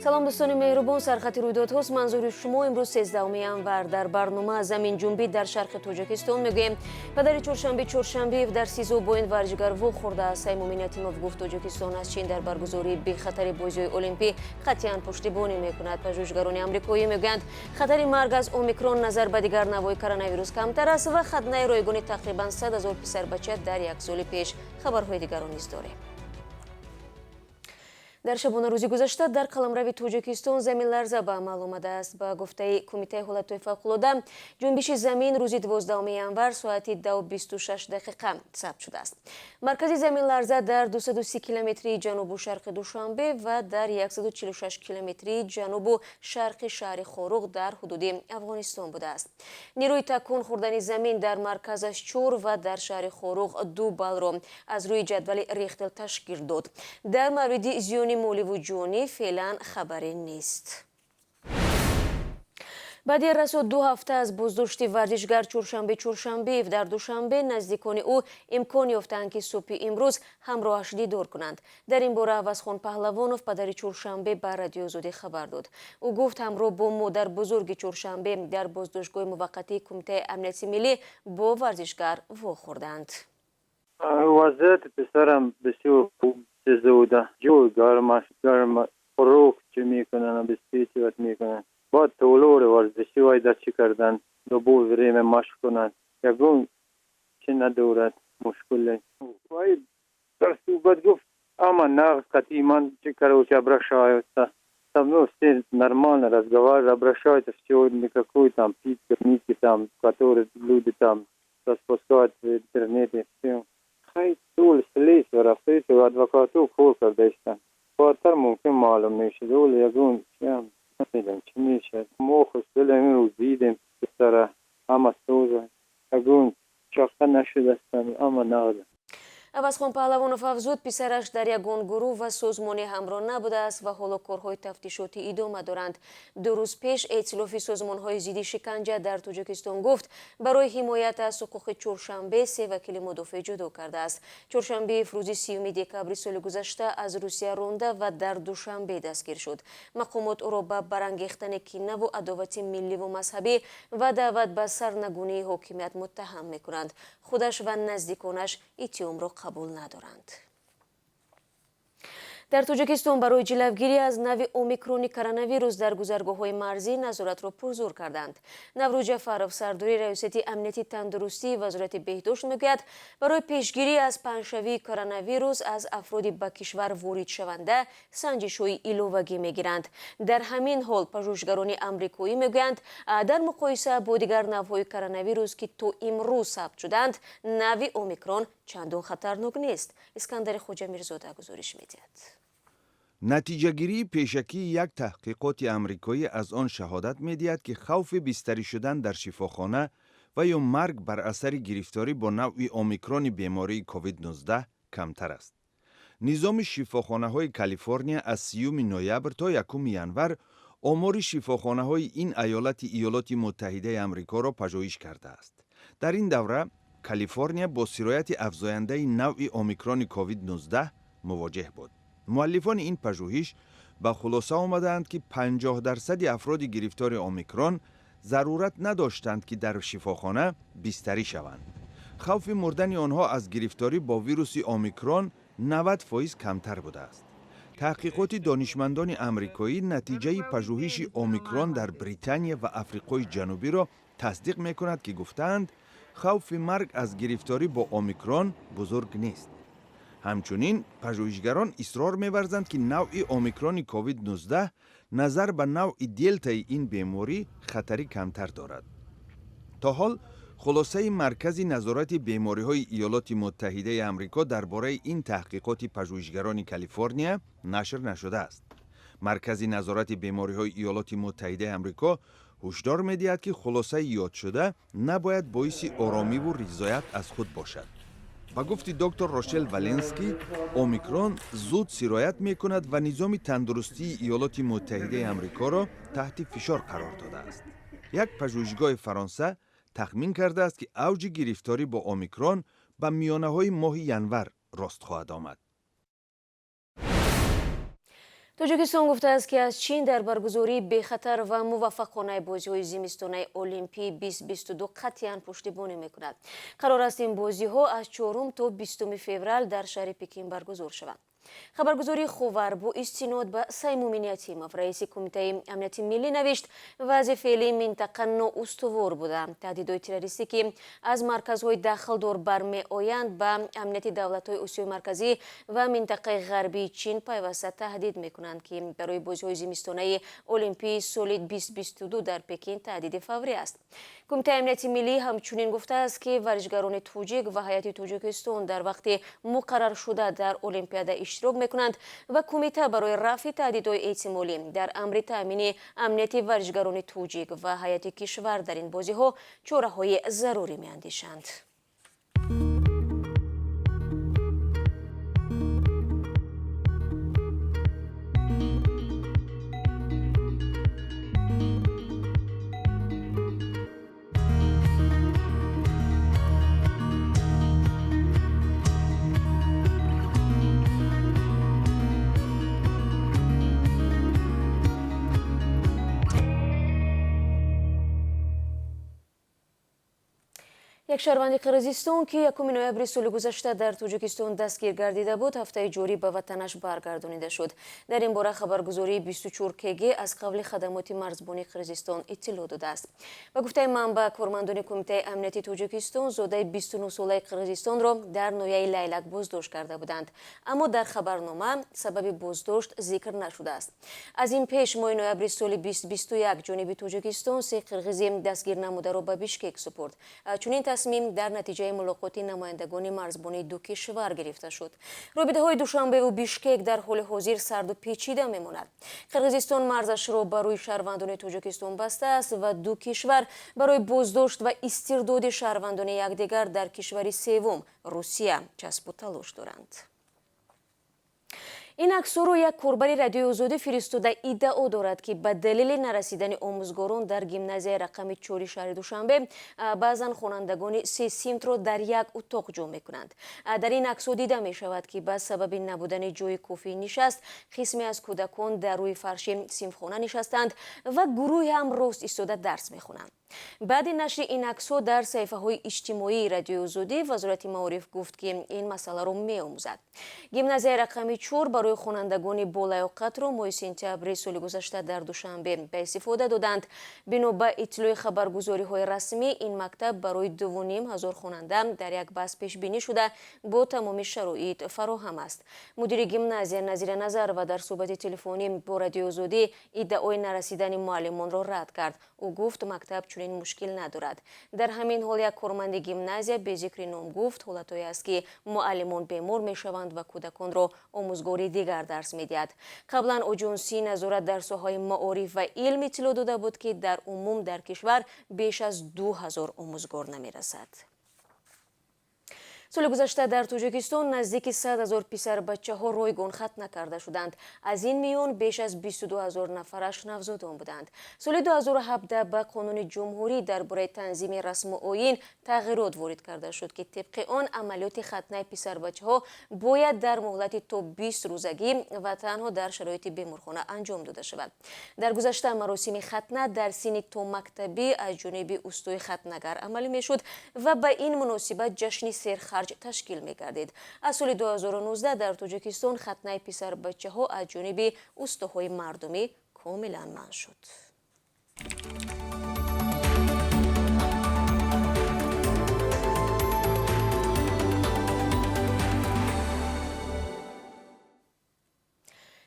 салом дӯстони меҳрубон, сархати рӯйдодҳост. манзури шумо имрӯз 13 январ дар барнома заминҷунбӣ дар шарқи тоҷикистон мегӯем. падари чоршанбиев дар сизо бо ин варҷигар вохӯрдааст. Саймомин Ятимов гуфт тоҷикистон аз чин дар баргузории бехатари бозиҳои олимпӣ қатъиян пуштибонӣ мекунад. пажӯҳишгарони амрикоӣ мегӯянд хатари марг аз омикрон назар ба дигар навои коронавирус камтар аст ва хатнаи ройгони тақрибан 100 000 писарбача дар як соли пеш. хабарҳои дигарро низ дорем. дар шабона рӯзи гузашта дар қаламрави тоҷикистон заминларза ба амал омадааст. ба гуфтаи кумитаи ҳолатҳои фавқулода, ҷунбиши замин рӯзи 12 январ соати 2:26 сабт шудааст. маркази заминларза дар 230 километри ҷанубу шарқи душанбе ва дар 146 километри ҷанубу шарқи шаҳри хоруғ дар ҳудуди афғонистон будааст. нерӯи такун хӯрдани замин дар марказаш 4 ва дар шаҳри хоруғ 2 баллро аз рӯи ҷадвали рехтел ташкил дод. дар мавриди зиёни моливу ҷонӣ феълан хабаре нест. баъди расо 2 ҳафта аз боздошти варзишгар чоршанбиев дар душанбе, наздикони ӯ имкон ёфтанд ки субҳи имрӯз ҳамроҳаш дидор кунанд. дар ин бора Авазхон Паҳлавонов, падари Чоршанбе, ба Радиои Озодӣ хабар дод. ӯ гуфт ҳамроҳ бо модарбузурги Чоршанбе дар боздоштгоҳи муваққатии Кумитаи амнияти миллӣ бо варзишгар вохӯрданд. вазъияти писарам бисёр хуб зуда ҷой гарм хӯрок чӣ мекунанд, обеспечивать мекунанд. баъд толори варзиши вайда чӣ кардан, любое время машқ кунанд. ягон чӣ надорад мушкиле. вай дар суҳбат гуфт, ама нағз қатъи ман чӣ короче обращаются. Со мной все нормально разговаривают, обращаются, все, никакой там питер, ники там, которые люди там распускают в интернете, все. Хай тул слез рафтаи адвокату кор карда истанд. Баъдтар мумкин маълум мешад. вале ягон намедонам чӣ мешад. мо хушдилем имрӯз дидем писара ҳама соза. ягон чақа нашудастанд, ама нағз. Авазхон Паҳлавонов афзуд, писараш дар ягон гурӯҳ ва созмоне ҳамроҳ набудааст ва ҳоло корҳои тафтишотӣ идома доранд. 2 рӯз пеш эътилофи созмонҳои зидди шиканҷа дар Тоҷикистон гуфт барои ҳимоят аз ҳуқуқи Чоршанбе 3 вакили мудофиъ ҷудо кардааст. Чоршанбеев рӯзи 30 декабри соли гузашта аз Русия ронда ва дар Душанбе дастгир шуд. мақомот ӯро ба барангехтани кинаву адовати милливу мазҳабӣ ва даъват ба сарнагунии ҳокимият муттаҳам мекунанд. худаш ва наздиконаш иттиҳомро қабул надоранд. дар Тоҷикистон барои ҷилавгирӣ аз нави омикрони коронавирус дар гузаргоҳҳои марзӣ назоратро пурзур карданд. Наврӯз Ҷафаров, сардори раёсати амнияти тандурустии вазорати беҳдошт мегӯяд, барои пешгирӣ аз паҳншавии коронавирус аз афроди ба кишвар воридшаванда санҷишҳои иловагӣ мегиранд. дар ҳамин ҳол пажӯҳишгарони амрикоӣ мегӯянд, дар муқоиса бо дигар навъҳои коронавирус ки то имрӯз сабт шуданд, нави омикрон чандон хатарнок нест. Искандари Хоҷамирзода гузориш медиҳад. натиҷагирии пешакии як таҳқиқоти амрикоӣ аз он шаҳодат медиҳад, ки хавфи бистарӣ шудан дар шифохона ва ё марг бар асари гирифторӣ бо навъи омикрони бемории COVID-19 камтар аст. низоми шифохонаҳои Калифорния аз 30 ноябр то 1 январ омори шифохонаҳои ин аёлати Иёлоти Муттаҳидаи Амрикоро пажӯҳиш кардааст. дар ин давра Калифорния бо сирояти афзояндаи навъи омикрони COVID-19 мувоҷеҳ буд. муаллифони ин пажӯҳиш ба хулоса омадаанд, ки 50% афроди гирифтори омикрон зарурат надоштанд, ки дар шифохона бистарӣ шаванд. хавфи мурдани онҳо аз гирифторӣ бо вируси омикрон 90% камтар будааст. таҳқиқоти донишмандони амрикоӣ натиҷаи пажӯҳиши омикрон дар Британия ва Африқои Ҷанубиро тасдиқ мекунад, ки гуфтаанд хавфи марг аз гирифторӣ бо омикрон бузург нест. ҳамчунин пажӯҳишгарон исрор меварзанд, ки навъи омикрони COVID-19 назар ба навъи делтаи ин беморӣ хатарӣ камтар дорад. то ҳол хулосаи маркази назорати бемориҳои Иёлоти Муттаҳидаи Амрико дар бораи ин таҳқиқоти пажӯҳишгарони Калифорния нашр нашудааст. маркази назорати бемориҳои Иёлоти Муттаҳидаи Амрико ҳушдор медиҳад, ки хулосаи ёдшуда набояд боиси оромиву ризоят аз худ бошад. ба гуфти доктор Рошел Валенский, омикрон зуд сироят мекунад ва низоми тандурустии Иёлоти Муттаҳидаи Амрикоро таҳти фишор қарор додааст. як пажӯҳишгоҳи Фаронса тахмин кардааст, ки авҷи гирифторӣ бо омикрон ба миёнаҳои моҳи январ рост хоҳад омад. тоҷикистон гуфтааст ки аз чин дар баргузории бехатар ва муваффақонаи бозиҳои зимистонаи олимпии 2022 қатъиян пуштибонӣ мекунад. қарор аст ин бозиҳо аз 4 то 20 феврал дар шаҳри Пекин баргузор шаванд. хабаргузории ховар бо истинод ба Саймумин Ятимов, раиси кумитаи амнияти миллӣ навишт, вазъи феълии минтақа ноустувор буда. таҳдидҳои террористӣ ки аз марказҳои дахлдор бармеоянд ба амнияти давлатҳои Осиёи марказӣ ва минтақаи ғарбии Чин пайваста таҳдид мекунанд, ки барои бозиҳои зимистонаи олимпии соли 2022 дар Пекин таҳдиди фаврӣ аст. кумитаи амнияти миллӣ ҳамчунин гуфтааст, ки варзишгарони тоҷик ва ҳайати Тоҷикистон дар вақти муқарраршуда дар олимпиада иштирок мекунанд ва кумита барои рафъи таҳдидҳои эҳтимолӣ дар амри таъмини амнияти варзишгарони тоҷик ва ҳайати кишвар дар ин бозиҳо чораҳои зарурӣ меандешанд. як шаҳрванди қирғизистон ки 1 ноябри соли гузашта дар Тоҷикистон дастгир гардида буд, ҳафтаи ҷорӣ ба ватанаш баргардонида шуд. дар ин бора хабаргузории 24 КГ аз қабли хадамоти марзбонии Қирғизистон иттилоъ додааст. ба гуфтаи манбаъ, кормандони кумитаи амнияти Тоҷикистон зодаи 29 солаи Қирғизистонро дар ноҳияи Лайлак боздошт карда буданд, аммо дар хабарнома сабаби боздошт зикр нашудааст. аз ин пеш моҳи ноябри соли 2021 ҷониби Тоҷикистон 3 қирғизи дастгир намударо ба Бишкек супурд. чунин тасмим дар натиҷаи мулоқоти намояндагони марзбонии ду кишвар гирифта шуд. робитаҳои Душанбеву Бишкек дар ҳоли ҳозир сарду печида мемонад. Қирғизистон марзашро барои шаҳрвандони Тоҷикистон бастааст ва ду кишвар барои боздошт ва истирдоди шаҳрвандони якдигар дар кишвари севум Русия часпу талош доранд. ин аксҳоро як корбари Радиои Озодӣ фиристода иддао дорад, ки ба далели нарасидани омӯзгорон дар гимназияи рақами 4 шаҳри Душанбе баъзан хонандагони 3 синфро дар як утоқ ҷамъ мекунанд. дар ин аксҳо дида мешавад, ки ба сабаби набудани ҷои кофии нишаст, қисме аз кӯдакон дар рӯи фарши синфхона нишастанд ва гурӯҳе ҳам рост истода дарс мехонанд. баъди нашри ин аксҳо дар саҳифаҳои иҷтимоии Радиои Озодӣ Вазорати Маориф гуфт, ки ин масъаларо меомӯзад. гимназияи рақами 4 барои хонандагони болаёқатро моҳи сентябри соли гузашта дар Душанбе ба истифода доданд. бино ба иттилои хабаргузориҳои расмӣ, ин мактаб барои 2500 хонанда дар як баҳс пешбинӣ шуда бо тамоми шароит фароҳам аст. мудири гимназия Назира Назарова дар суҳбати телефонӣ бо Радиои Озодӣ иддаои нарасидани муаллимонро рад кард. ӯ гуфт, мактаб чунин мушкил надорад. дар ҳамин ҳол як корманди гимназия бе зикри ном гуфт, ҳолатҳое аст, ки муаллимон бемор мешаванд ва кӯдаконро омӯзгори дигар дарс медиҳад. қаблан оҷонсии назорат дар соҳаи маориф ва илм иттилоъ дода буд, ки дар умум дар кишвар беш аз 2000 омӯзгор намерасад. соли гузашта дар Тоҷикистон наздики 100 000 писарбачаҳо ройгон хатна карда шуданд. аз ин миён беш аз 22 000 нафараш навзодон буданд. соли 2017 ба қонуни ҷумҳурӣ дар бораи танзими расму оин тағйирот ворид карда шуд, ки тибқи он амалиёти хатнаи писарбачаҳо бояд дар муҳлати то 20 рӯзагӣ ва танҳо дар шароити беморхона анҷом дода шавад. дар гузашта маросими хатна дар синни то мактабӣ аз ҷониби устои хатнагар амалӣ мешуд ва ба ин муносибат ҷашни серхарҷ ташкил мекардид. аз соли 2019 дар Тоҷикистон хатнаи писарбачаҳо аз ҷониби устоҳои мардумӣ комилан манъ шуд.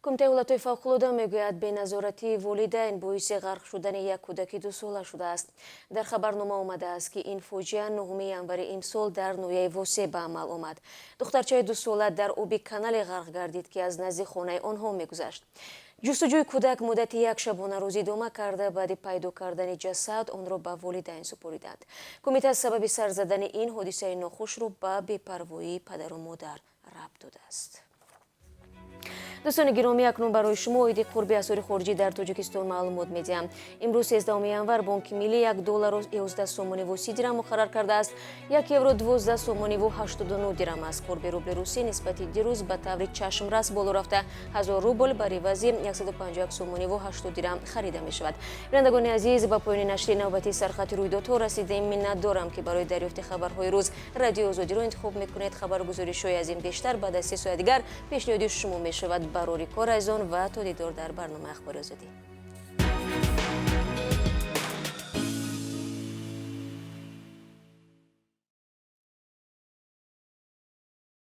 кумитаи ҳолатҳои фавқулода мегӯяд, беназоратии волидайн боиси ғарқ шудани як кӯдаки 2 сола шудааст. дар хабарнома омадааст, ки ин фоҷиа 9 январи имсол дар ноҳияи Восе ба амал омад. духтарчаи 2 сола дар оби канале ғарқ гардид, ки аз назди хонаи онҳо мегузашт. ҷустуҷӯи кӯдак муддати як шабона рӯз идома карда, баъди пайдо кардани ҷасад онро ба волидайн супориданд. кумита сабаби сар задани ин ҳодисаи нохушро ба бепарвоии падару модар рабт додааст. دوستان گرامی اکنون برای شما عید قربی اسعار خارجی در تاجیکستان معلومات میدیم. امروز 13 ینور بانک ملی 1 دلار و 11 سومانی و 30 درم مقرر کرده است. 1 یورو 12 سومانی و 89 درم است. قرب روبل روسی نسبت دیروز به طور چشمرس بالا رفته 1000 روبل بر عوض 151 سومانی و 80 درم خریده می شود. بینندگان عزیز، به پایان نشر نوبتی سرخط رویدادها رسیدیم. منت دارم که برای دریافت خبرهای روز رادیو آزادی را انتخاب میکنید. خبرگزاری‌های از این بیشتر بعد از 3 ساعت دیگر پیشنهاد شما می شود. برای کار از آن و تا دیدار در برنامه اخبار آزادی.